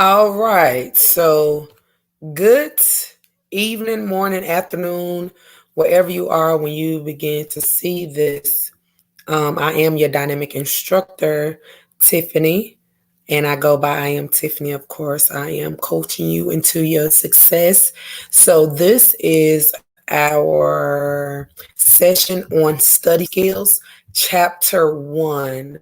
All right. So, good evening, morning, afternoon, wherever you are when you begin to see this. I am your dynamic instructor, Tiffany, and I go by I am Tiffany, of course. I am coaching you into your success. So, this is our session on study skills, chapter one.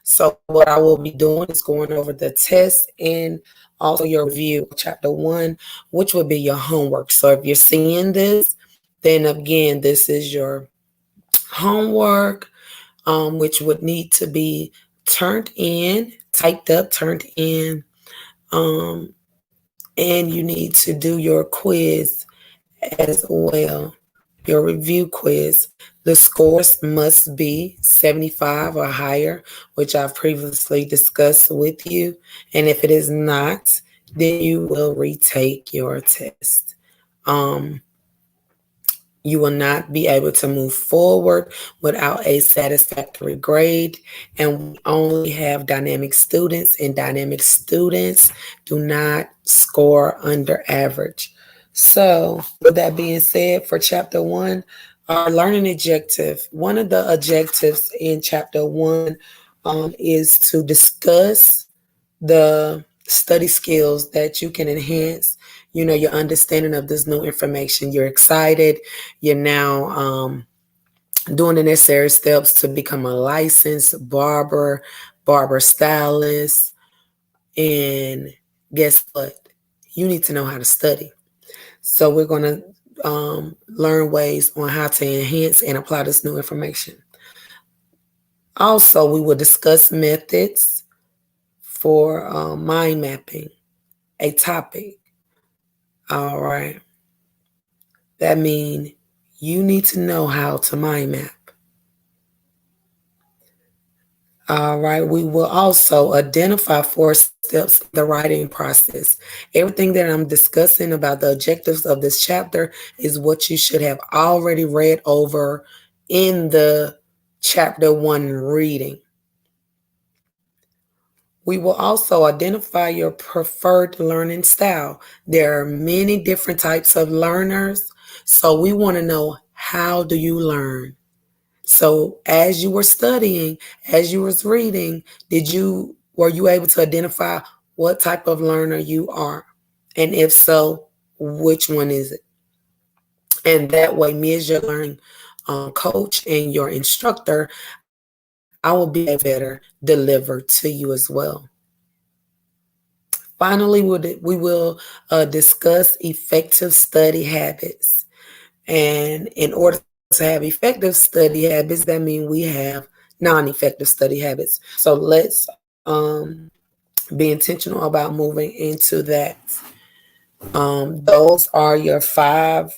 So, what I will be doing is going over the test and also your review, chapter one, which would be your homework. So, if you're seeing this, then again, this is your homework, which would need to be turned in, typed up, turned in, um, and you need to do your quiz as well, your review quiz. The scores must be 75 or higher, which I've previously discussed with you. And if it is not, then you will retake your test. Um, you will not be able to move forward without a satisfactory grade. And we only have dynamic students, and dynamic students do not score under average. So, with that being said, for chapter one, our learning objective, one of the objectives in chapter one is to discuss the study skills that you can enhance, your understanding of this new information. You're excited. You're now doing the necessary steps to become a licensed barber stylist. And guess what? You need to know how to study. So we're going to learn ways on how to enhance and apply this new information. Also, we will discuss methods for mind mapping a topic. All right. That means you need to know how to mind map. All right. We will also identify 4 steps in the writing process. Everything that I'm discussing about the objectives of this chapter is what you should have already read over in the chapter one reading. We will also identify your preferred learning style. There are many different types of learners, so we want to know, how do you learn? So as you were studying, as you was reading, were you able to identify what type of learner you are? And if so, which one is it? And that way, me as your learning coach and your instructor, I will be able to better deliver to you as well. Finally, we will discuss effective study habits. And in order to have effective study habits, that means we have non-effective study habits. So let's be intentional about moving into that. Those are the five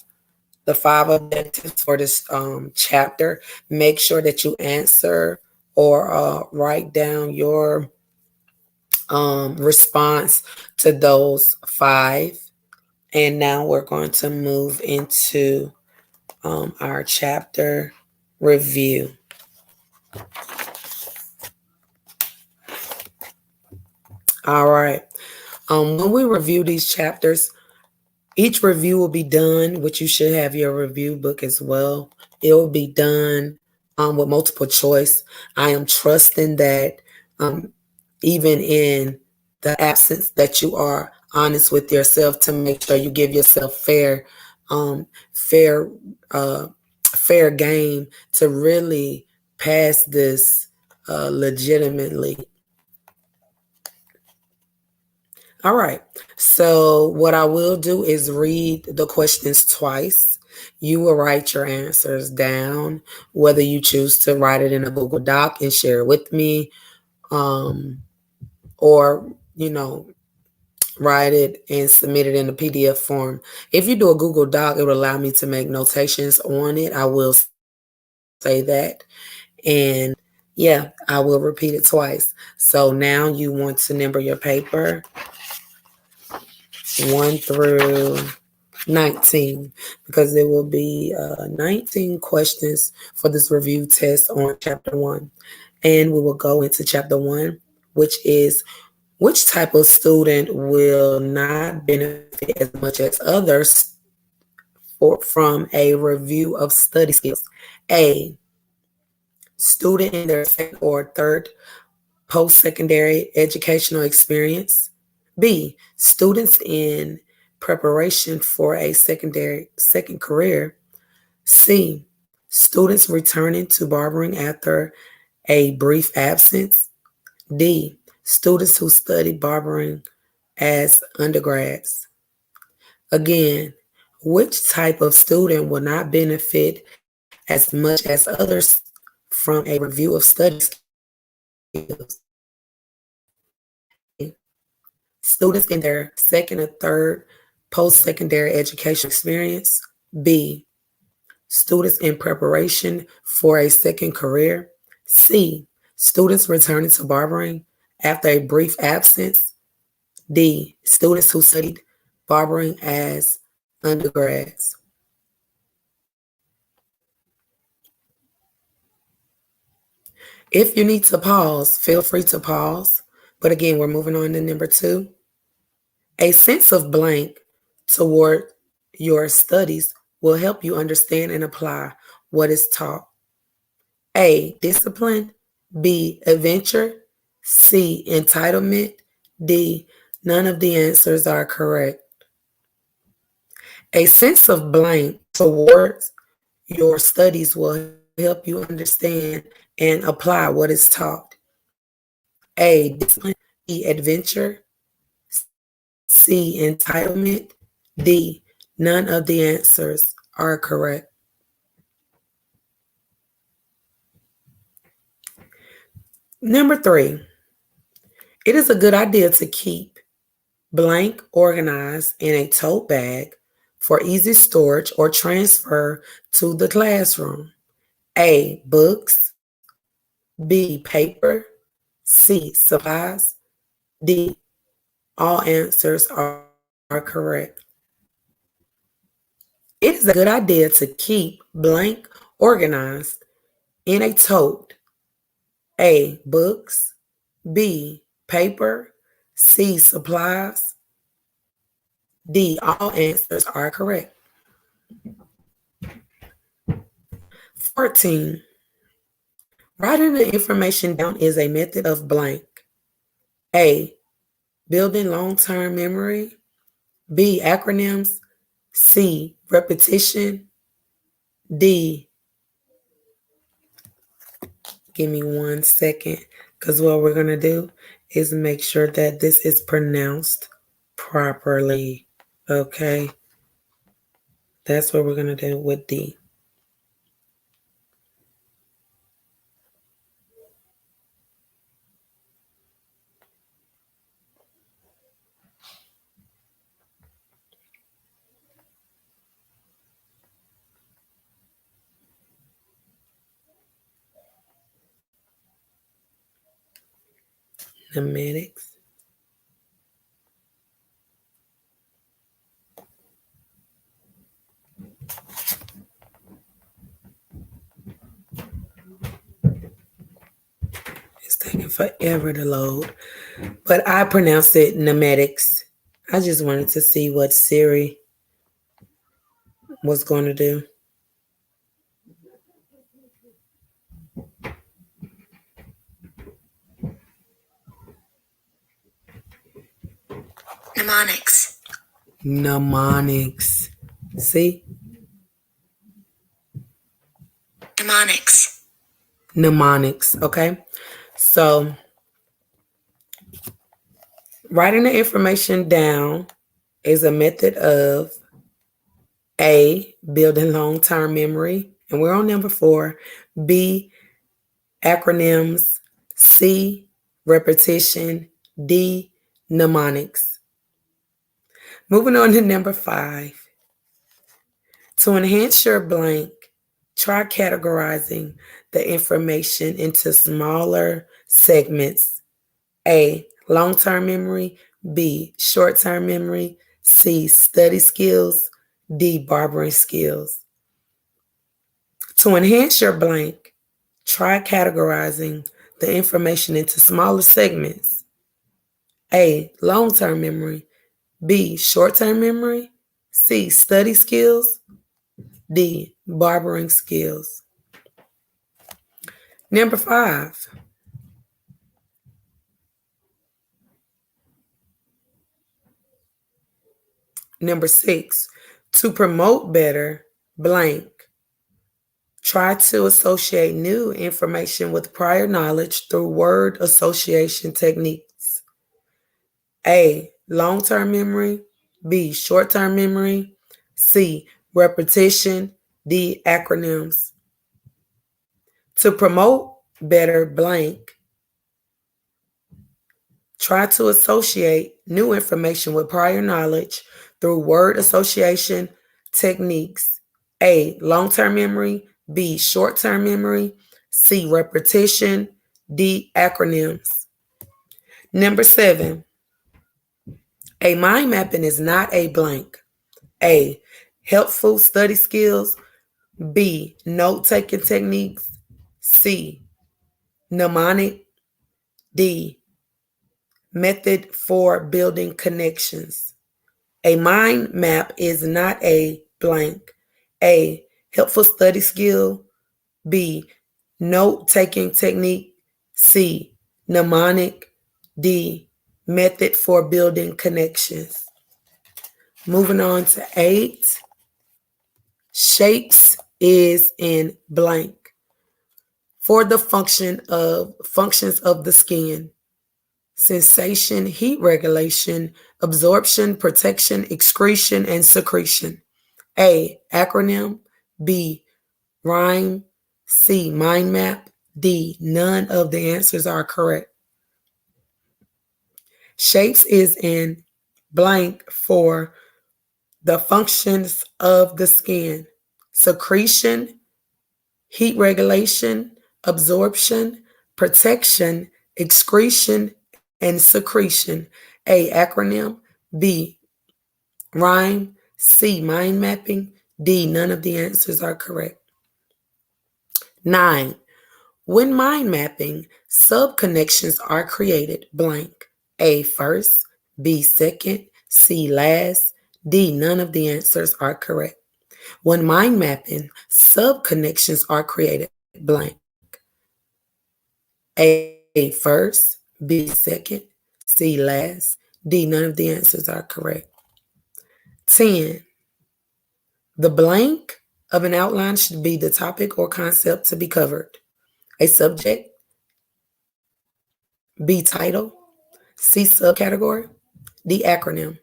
objectives for this chapter. Make sure that you answer or write down your response to those five. And now we're going to move into our chapter review. All right. When we review these chapters, each review will be done, which you should have your review book as well. It will be done with multiple choice. I am trusting that even in the absence, that you are honest with yourself to make sure you give yourself fair, uh, fair game to really pass this legitimately. All right. So what I will do is read the questions twice. You will write your answers down, whether you choose to write it in a Google Doc and share it with me, or, write it and submit it in a PDF form. If you do a Google Doc, it will allow me to make notations on it. I will say that. And yeah, I will repeat it twice. So now you want to number your paper 1 through 19, because there will be 19 questions for this review test on chapter 1. And we will go into chapter 1, which is Which type of student will not benefit as much as others from a review of study skills? A, student in their second or third post-secondary educational experience. B, students in preparation for a second career. C, students returning to barbering after a brief absence. D, students who studied barbering as undergrads. Again, which type of student will not benefit as much as others from a review of study skills? A, students in their second or third post-secondary educational experience. B, students in preparation for a second career. C, students returning to barbering after a brief absence. D, students who studied barbering as undergrads. If you need to pause, feel free to pause. But again, we're moving on to number 2. A sense of blank toward your studies will help you understand and apply what is taught. A, discipline. B, adventure. C, entitlement. D, none of the answers are correct. A sense of blank towards your studies will help you understand and apply what is taught. A, discipline. B, adventure. C, entitlement. D, none of the answers are correct. Number 3, it is a good idea to keep blank organized in a tote bag for easy storage or transfer to the classroom. A, books. B, paper. C, supplies. D, all answers are correct. It is a good idea to keep blank organized in a tote. A, books. B, paper. C, supplies. D, all answers are correct. 14. Writing the information down is a method of blank. A, building long-term memory. B, acronyms. C, repetition. D, give me 1 second, because what we're going to do is make sure that this is pronounced properly. Okay, that's what we're going to do with D. Nematics. It's taking forever to load, but I pronounced it nematics. I just wanted to see what Siri was going to do. Mnemonics. Mnemonics. See? Mnemonics. Mnemonics, okay? So, writing the information down is a method of A, building long-term memory, and we're on number 4. B, acronyms. C, repetition. D, mnemonics. Moving on to number 5. To enhance your blank, try categorizing the information into smaller segments. A, long-term memory. B, short-term memory. C, study skills. D, barbering skills. To enhance your blank, try categorizing the information into smaller segments. A, long-term memory. B, short-term memory. C, study skills. D, barbering skills. Number 5. Number 6, to promote better, blank. Try to associate new information with prior knowledge through word association techniques. A, long-term memory. B, short-term memory. C, repetition. D, acronyms. To promote better, blank. Try to associate new information with prior knowledge through word association techniques. A, long-term memory. B, short-term memory. C, repetition. D, acronyms. Number 7, a mind mapping is not a blank. A, helpful study skills. B, note-taking techniques. C, mnemonic. D, method for building connections. A mind map is not a blank. A, helpful study skill. B, note-taking technique. C, mnemonic. D, method for building connections. Moving on to 8, shapes is in blank. For the functions of the skin: sensation, heat regulation, absorption, protection, excretion, and secretion. A, acronym. B, rhyme. C, mind map. D, none of the answers are correct. Shapes is in blank for the functions of the skin: secretion, heat regulation, absorption, protection, excretion, and secretion. A, acronym. B, rhyme. C, mind mapping. D, none of the answers are correct. 9. When mind mapping, subconnections are created, blank. A, first. B, second. C, last. D, none of the answers are correct. When mind mapping, subconnections are created, blank. A, first. B, second. C, last. D, none of the answers are correct. 10. The blank of an outline should be the topic or concept to be covered. A, subject. B, title. C, subcategory. D, acronym.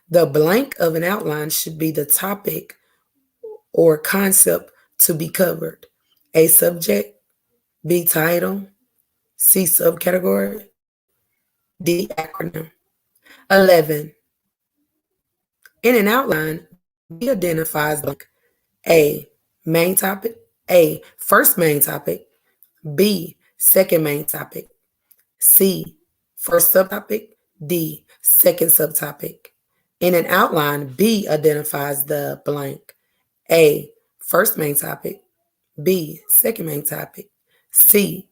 The blank of an outline should be the topic or concept to be covered. A, subject. B, title. C, subcategory. D, acronym. 11. In an outline, B identifies blank. A, main topic. A, first main topic. B, second main topic. C, first subtopic. D, second subtopic. In an outline, B identifies the blank. A, first main topic. B, second main topic. C,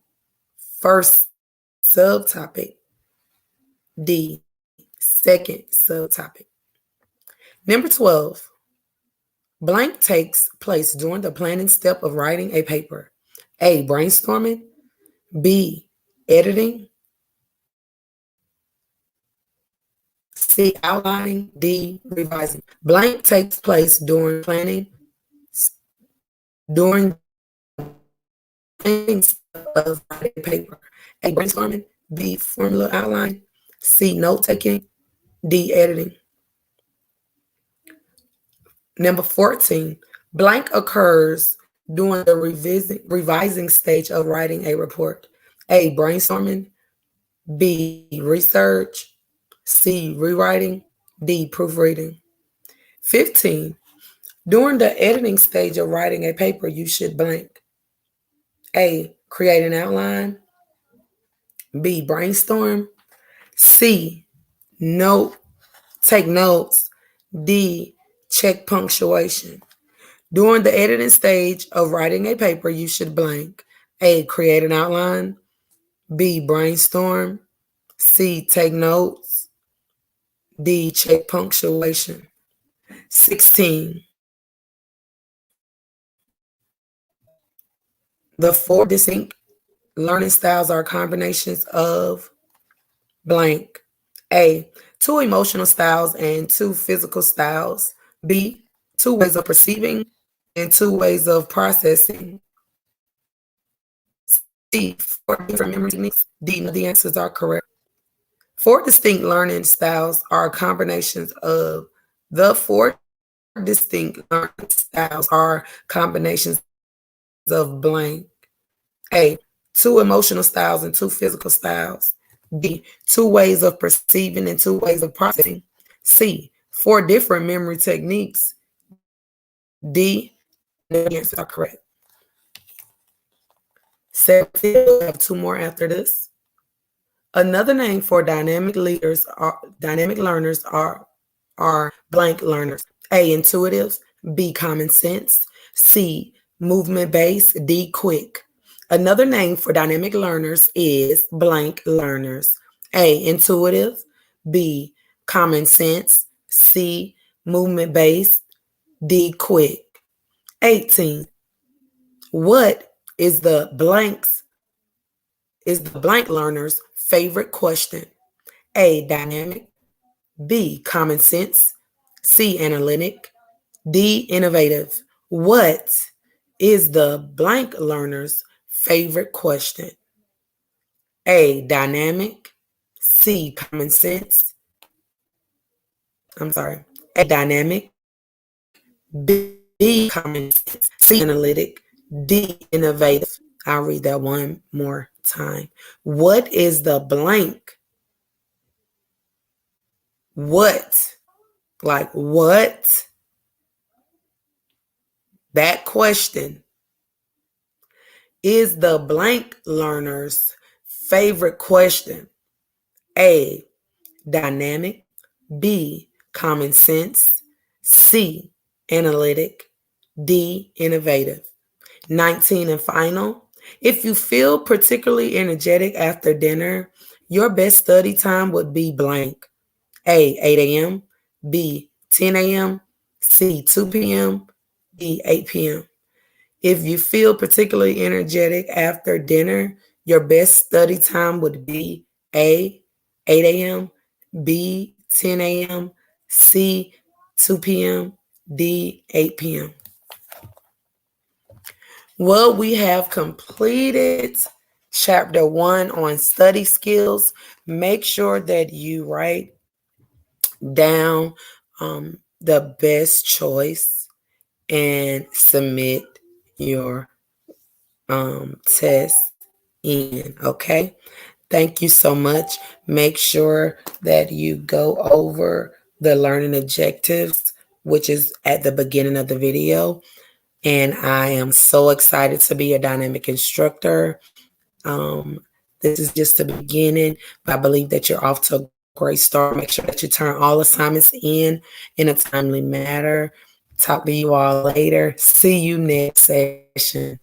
first subtopic. D, second subtopic. Number 12. Blank takes place during the planning step of writing a paper. A, brainstorming. B, editing. C, outlining. D, revising. Blank takes place during during planning step of writing a paper. A, brainstorming. B, formula outline. C, note taking. D, editing. Number 14, blank occurs during the revising stage of writing a report. A, brainstorming. B, research. C, rewriting. D, proofreading. 15, during the editing stage of writing a paper, you should blank. A, create an outline. B, brainstorm. C, take notes. D, check punctuation. During the editing stage of writing a paper, you should blank. A, create an outline. B, brainstorm. C, take notes. D, check punctuation. 16. The 4 distinct learning styles are combinations of blank. A, 2 emotional styles and 2 physical styles. B, 2 ways of perceiving and 2 ways of processing. C, 4 different memory techniques. D, none of the answers are correct. 4 distinct learning styles are combinations of the 4 distinct learning styles are combinations of blank. A, 2 emotional styles and 2 physical styles. B, 2 ways of perceiving and 2 ways of processing. C, 4 different memory techniques. D, the answers are correct. 7, we have 2 more after this. Another name for dynamic learners are blank learners. A, intuitives. B, common sense. C, movement based. D, quick. Another name for dynamic learners is blank learners. A, intuitive. B, common sense. C, movement based. D, quick. 18. What is the blank learner's favorite question? A, dynamic. B, common sense. C, analytic. D, innovative. What is the blank learner's favorite question? A, dynamic. C, common sense. A, dynamic. B, common sense. C, analytic. D, innovative. I'll read that one more time. What is the blank? What? Like what? That question is the blank learner's favorite question. A, dynamic. B, common sense. C, analytic. D, innovative. 19 and final. If you feel particularly energetic after dinner, your best study time would be blank. A, 8 a.m. B, 10 a.m. C, 2 p.m. D, 8 p.m. If you feel particularly energetic after dinner, your best study time would be A, 8 a.m., B, 10 a.m., C, 2 p.m., D, 8 p.m. Well, we have completed chapter 1 on study skills. Make sure that you write down the best choice and submit your test in. Okay. Thank you so much. Make sure that you go over the learning objectives, which is at the beginning of the video. And I am so excited to be a dynamic instructor. This is just the beginning, but I believe that you're off to a great start. Make sure that you turn all assignments in a timely manner. Talk to you all later. See you next session.